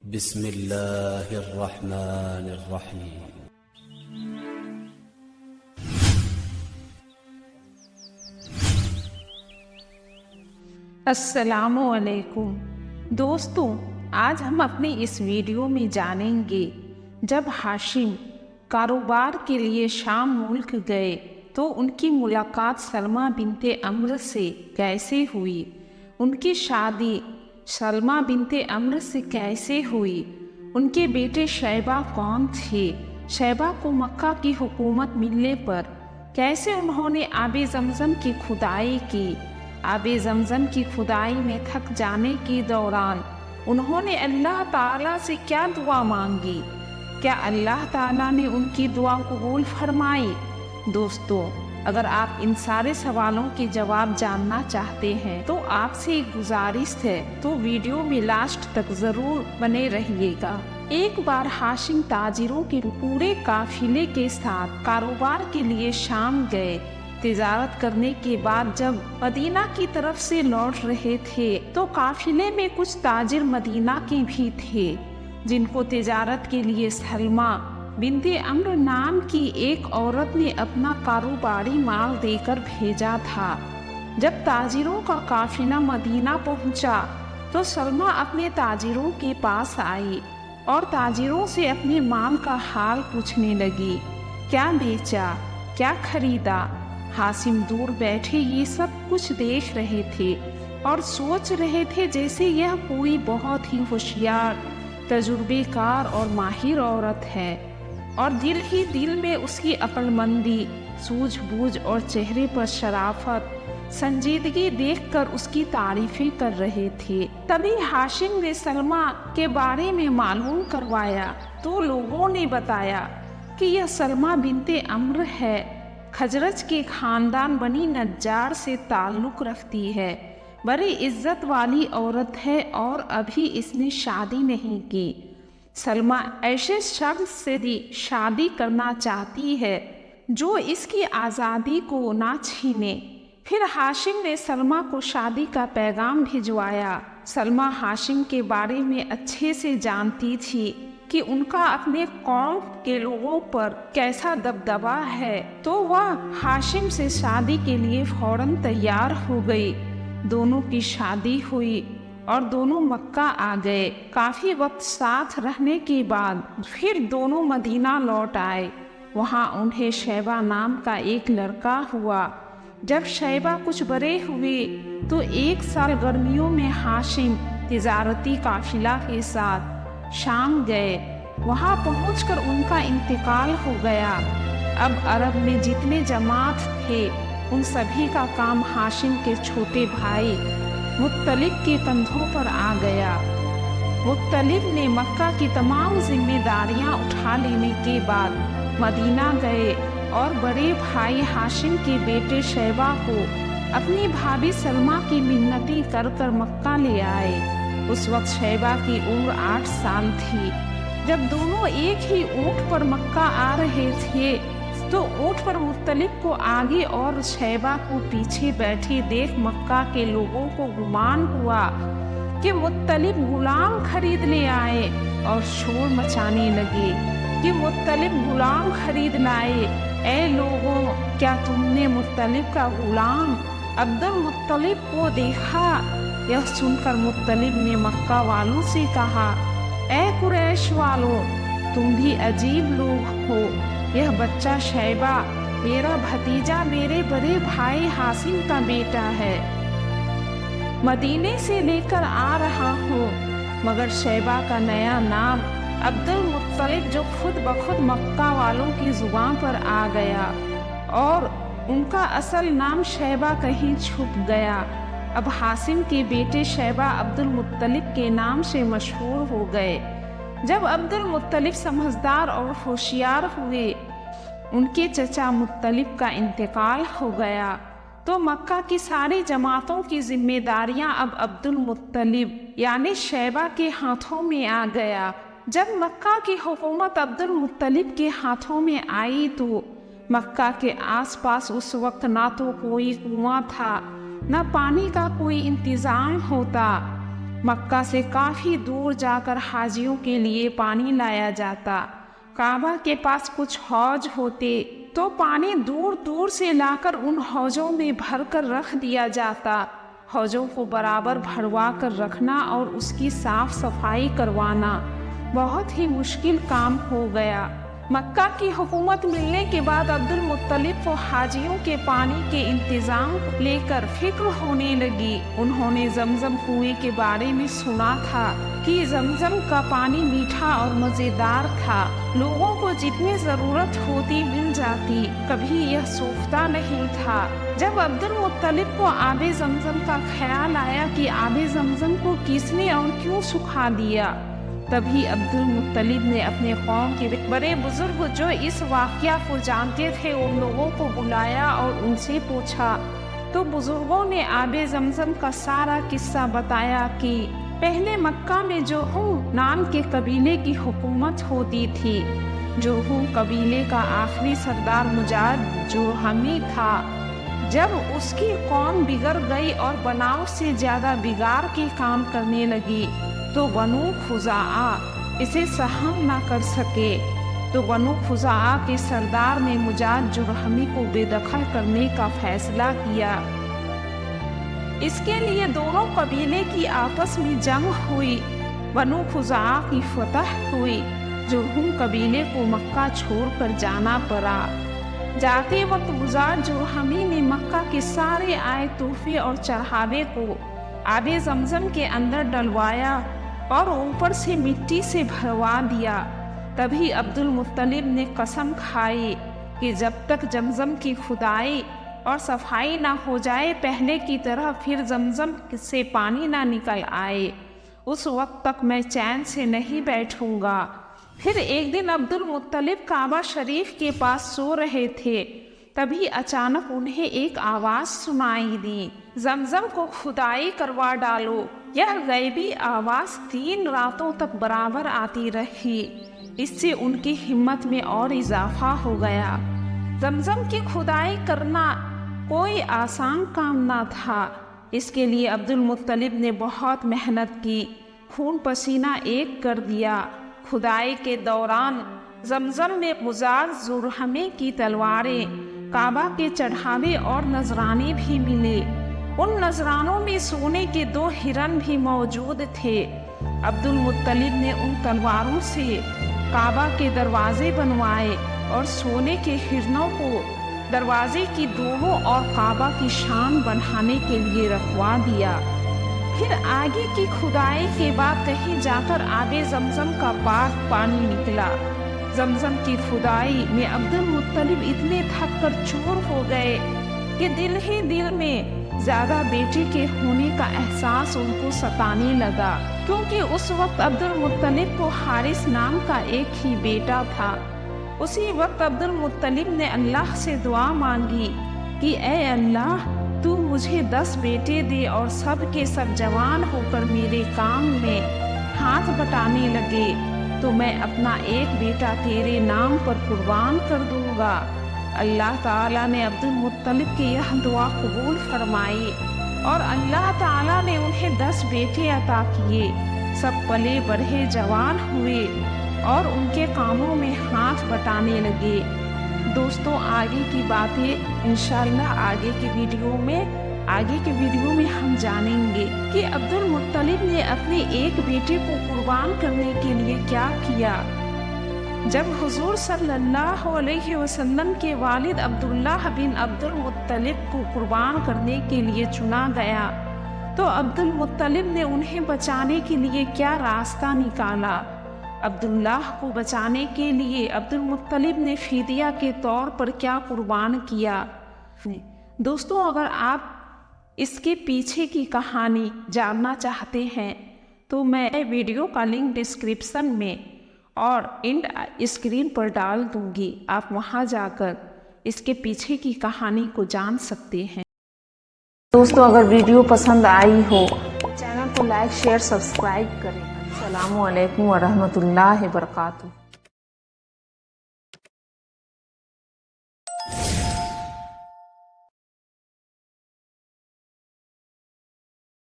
بسم اللہ الرحمن الرحیم۔ السلام علیکم دوستوں، آج ہم اپنے اس ویڈیو میں جانیں گے جب ہاشم کاروبار کے لیے شام ملک گئے تو ان کی ملاقات سلمہ بنت عمرو سے کیسے ہوئی، ان کی شادی سلمہ بنت عمرو سے کیسے ہوئی، ان کے بیٹے شیبہ کون تھے، شیبہ کو مکہ کی حکومت ملنے پر کیسے انہوں نے آب زمزم کی کھدائی کی، آب زمزم کی کھدائی میں تھک جانے کے دوران انہوں نے اللہ تعالیٰ سے کیا دعا مانگی، کیا اللہ تعالیٰ نے ان کی دعا قبول فرمائی۔ دوستو، اگر آپ ان سارے سوالوں کے جواب جاننا چاہتے ہیں تو آپ سے ایک گزارش ہے تو ویڈیو میں لاسٹ تک ضرور بنے رہیے گا۔ ایک بار ہاشم تاجروں کے پورے قافلے کے ساتھ کاروبار کے لیے شام گئے۔ تجارت کرنے کے بعد جب مدینہ کی طرف سے لوٹ رہے تھے تو قافلے میں کچھ تاجر مدینہ کے بھی تھے جن کو تجارت کے لیے سلمہ بنت عمرو نام کی ایک عورت نے اپنا کاروباری مال دے کر بھیجا تھا۔ جب تاجروں کا قافلہ مدینہ پہنچا تو سلمہ اپنے تاجروں کے پاس آئی اور تاجروں سے اپنے مال کا حال پوچھنے لگی، کیا بیچا، کیا خریدا۔ ہاشم دور بیٹھے یہ سب کچھ دیکھ رہے تھے اور سوچ رہے تھے جیسے یہ کوئی بہت ہی ہوشیار، تجربے کار اور ماہر عورت ہے، اور دل ہی دل میں اس کی عقل مندی، سوجھ بوجھ اور چہرے پر شرافت، سنجیدگی دیکھ کر اس کی تعریفیں کر رہے تھے۔ تبھی ہاشم نے سلمہ کے بارے میں معلوم کروایا تو لوگوں نے بتایا کہ یہ سلمہ بنت عمرو ہے، خزرج کے خاندان بنی نجار سے تعلق رکھتی ہے، بڑی عزت والی عورت ہے اور ابھی اس نے شادی نہیں کی۔ سلمہ ایسے شخص سے شادی کرنا چاہتی ہے جو اس کی آزادی کو نہ چھینے۔ پھر ہاشم نے سلمہ کو شادی کا پیغام بھجوایا۔ سلمہ ہاشم کے بارے میں اچھے سے جانتی تھی کہ ان کا اپنے قوم کے لوگوں پر کیسا دبدبہ ہے، تو وہ ہاشم سے شادی کے لیے فوراً تیار ہو گئی۔ دونوں کی شادی ہوئی اور دونوں مکہ آ گئے۔ کافی وقت ساتھ رہنے کے بعد پھر دونوں مدینہ لوٹ آئے۔ وہاں انہیں شیبہ نام کا ایک لڑکا ہوا۔ جب شیبہ کچھ بڑے ہوئے تو ایک سال گرمیوں میں ہاشم تجارتی قافلہ کے ساتھ شام گئے۔ وہاں پہنچ کر ان کا انتقال ہو گیا۔ اب عرب میں جتنے جماعت تھے ان سبھی کا کام ہاشم کے چھوٹے بھائی مطلب کے کندھوں پر آ گیا۔ مطلب نے مکہ کی تمام ذمہ داریاں اٹھا لینے کے بعد مدینہ گئے اور بڑے بھائی ہاشم کے بیٹے شیبہ کو اپنی بھابھی سلمہ کی منتیں کر کر مکہ لے آئے۔ اس وقت شیبہ کی عمر 8 سال تھی۔ جب دونوں ایک ہی اونٹ پر مکہ آ رہے تھے تو اونٹ پر مطلب کو آگے اور شیبہ کو پیچھے بیٹھے دیکھ مکہ کے لوگوں کو گمان ہوا کہ مطلب غلام خرید لے آئے اور شور مچانے لگے کہ مطلب غلام خرید لائے۔ اے لوگوں، کیا تم نے مطلب کا غلام عبد المطلب کو دیکھا؟ یہ سن کر مطلب نے مکہ والوں سے کہا، اے قریش والوں، تم بھی عجیب لوگ ہو۔ یہ بچہ شیبہ میرا بھتیجا میرے بڑے بھائی ہاشم کا بیٹا ہے، مدینے سے لے کر آ رہا ہوں۔ مگر شیبہ کا نیا نام عبد المطلب جو خود بخود مکہ والوں کی زبان پر آ گیا اور ان کا اصل نام شیبہ کہیں چھپ گیا۔ اب ہاشم کے بیٹے شیبہ عبد المطلب کے نام سے مشہور ہو گئے۔ جب عبد المطلب سمجھدار اور ہوشیار ہوئے، ان کے چچا مطلب کا انتقال ہو گیا تو مکہ کی ساری جماعتوں کی ذمہ داریاں اب عبد المطلب یعنی شیبہ کے ہاتھوں میں آ گیا۔ جب مکہ کی حکومت عبد المطلب کے ہاتھوں میں آئی تو مکہ کے آس پاس اس وقت نہ تو کوئی کنواں تھا، نہ پانی کا کوئی انتظام ہوتا۔ मक्का से काफ़ी दूर जाकर हाजियों के लिए पानी लाया जाता। काबा के पास कुछ हौज होते तो पानी दूर दूर से लाकर उन हौजों में भरकर रख दिया जाता। हौजों को बराबर भरवा कर रखना और उसकी साफ सफाई करवाना बहुत ही मुश्किल काम हो गया। मक्का की हुकूमत मिलने के बाद अब्दुल मुत्तलिब को हाजियों के पानी के इंतज़ाम लेकर फिक्र होने लगी। उन्होंने जमजम कुएं के बारे में सुना था कि जमजम का पानी मीठा और मज़ेदार था, लोगों को जितनी ज़रूरत होती मिल जाती, कभी यह सूखता नहीं था। जब अब्दुल मुत्तलिब को आबे जमजम का ख्याल आया कि आबे जमजम को किसने और क्यों सुखा दिया, तभी अब्दुल मुत्तलिब ने अपने कौम के बड़े बुजुर्ग जो इस वाक़या को जानते थे उन लोगों को बुलाया और उनसे पूछा। तो बुजुर्गों ने आबे जमजम का सारा किस्सा बताया कि पहले मक्का में जोहूम नाम के कबीले की हुकूमत होती थी। जोहूम कबीले का आखिरी सरदार मुजाद जुरहमी था। जब उसकी कौम बिगड़ गई और बनाव से ज़्यादा बिगाड़ के काम करने लगी तो बनु खुज़ाआ इसे सहन न कर सके, तो बनु खुज़ाआ के सरदार ने मुजाद जुरहमी को बेदखल करने का फैसला किया। इसके लिए दोनों कबीले की आपस में जंग हुई। बनु खुज़ाआ की फतह हुई। जुरहुम कबीले को मक्का छोड़कर जाना पड़ा। जाते वक्त मुजाद जुरहमी ने मक्का के सारे आए तोहफे और चढ़ावे को आबे जमजम के अंदर डलवाया और ऊपर से मिट्टी से भरवा दिया। तभी अब्दुल मुत्तलिब ने कसम खाई कि जब तक जमजम की खुदाई और सफाई ना हो जाए, पहले की तरह फिर जमजम से पानी ना निकल आए, उस वक्त तक मैं चैन से नहीं बैठूंगा। फिर एक दिन अब्दुल मुत्तलिब काबा शरीफ के पास सो रहे थे, तभी अचानक उन्हें एक आवाज़ सुनाई दी, जमजम को खुदाई करवा डालो। यह गैबी आवाज़ 3 रातों तक बराबर आती रही। इससे उनकी हिम्मत में और इजाफा हो गया। जमजम की खुदाई करना कोई आसान काम ना था। इसके लिए अब्दुल मुत्तलिब ने बहुत मेहनत की, खून पसीना एक कर दिया। खुदाई के दौरान जमजम में मुजाद जुरहमी की तलवारें, काबा के चढ़ावे और नजराने भी मिले। उन नजरानों में सोने के 2 हिरन भी मौजूद थे। अब्दुल मुत्तलिब ने उन तलवारों से काबा के दरवाजे बनवाए और सोने के हिरनों को दरवाजे की दोनों और काबा की शान बढ़ाने के लिए रखवा दिया। फिर आगे की खुदाई के बाद कहीं जाकर आबे जमजम का पाक पानी निकला। जमजम की खुदाई में अब्दुल मुत्तलिब इतने थक कर चूर हो गए कि दिल ही दिल में ज़्यादा बेटे के होने का एहसास उनको सताने लगा, क्योंकि उस वक्त अब्दुल मुत्तलिब को हारिस नाम का एक ही बेटा था। उसी वक्त अब्दुल मुत्तलिब ने अल्लाह से दुआ मांगी कि ए अल्लाह, तू मुझे 10 बेटे दे और सब के सब जवान होकर मेरे काम में हाथ बटाने लगे तो मैं अपना एक बेटा तेरे नाम पर कुर्बान कर दूंगा। अल्लाह ताला ने अब्दुल मुत्तलिब की यह दुआ कबूल फरमाई और अल्लाह ताला ने उन्हें 10 बेटे अता किए। सब पले बढ़े जवान हुए और उनके कामों में हाथ बटाने लगे। दोस्तों, आगे की बातें इंशाअल्लाह आगे के वीडियो में हम जानेंगे कि अब्दुल मुत्तलिब ने अपने एक बेटे को कुर्बान करने के लिए क्या किया। जब हुजूर सल्लल्लाहु अलैहि वसल्लम के वालिद अब्दुल्लाह बिन अब्दुल मुत्तलिब को कुर्बान करने के लिए चुना गया तो अब्दुल मुत्तलिब ने उन्हें बचाने के लिए क्या रास्ता निकाला। अब्दुल्लाह को बचाने के लिए अब्दुल मुत्तलिब ने फिदिया के तौर पर क्या कुर्बान किया। दोस्तों, अगर आप इसके पीछे की कहानी जानना चाहते हैं तो मैं वीडियो का लिंक डिस्क्रिप्शन में और एंड स्क्रीन पर डाल दूंगी। आप वहां जाकर इसके पीछे की कहानी को जान सकते हैं। दोस्तों, अगर वीडियो पसंद आई हो चैनल को लाइक शेयर सब्सक्राइब करें। अस्सलामु अलैकुम व रहमतुल्लाहि व बरकातुहू।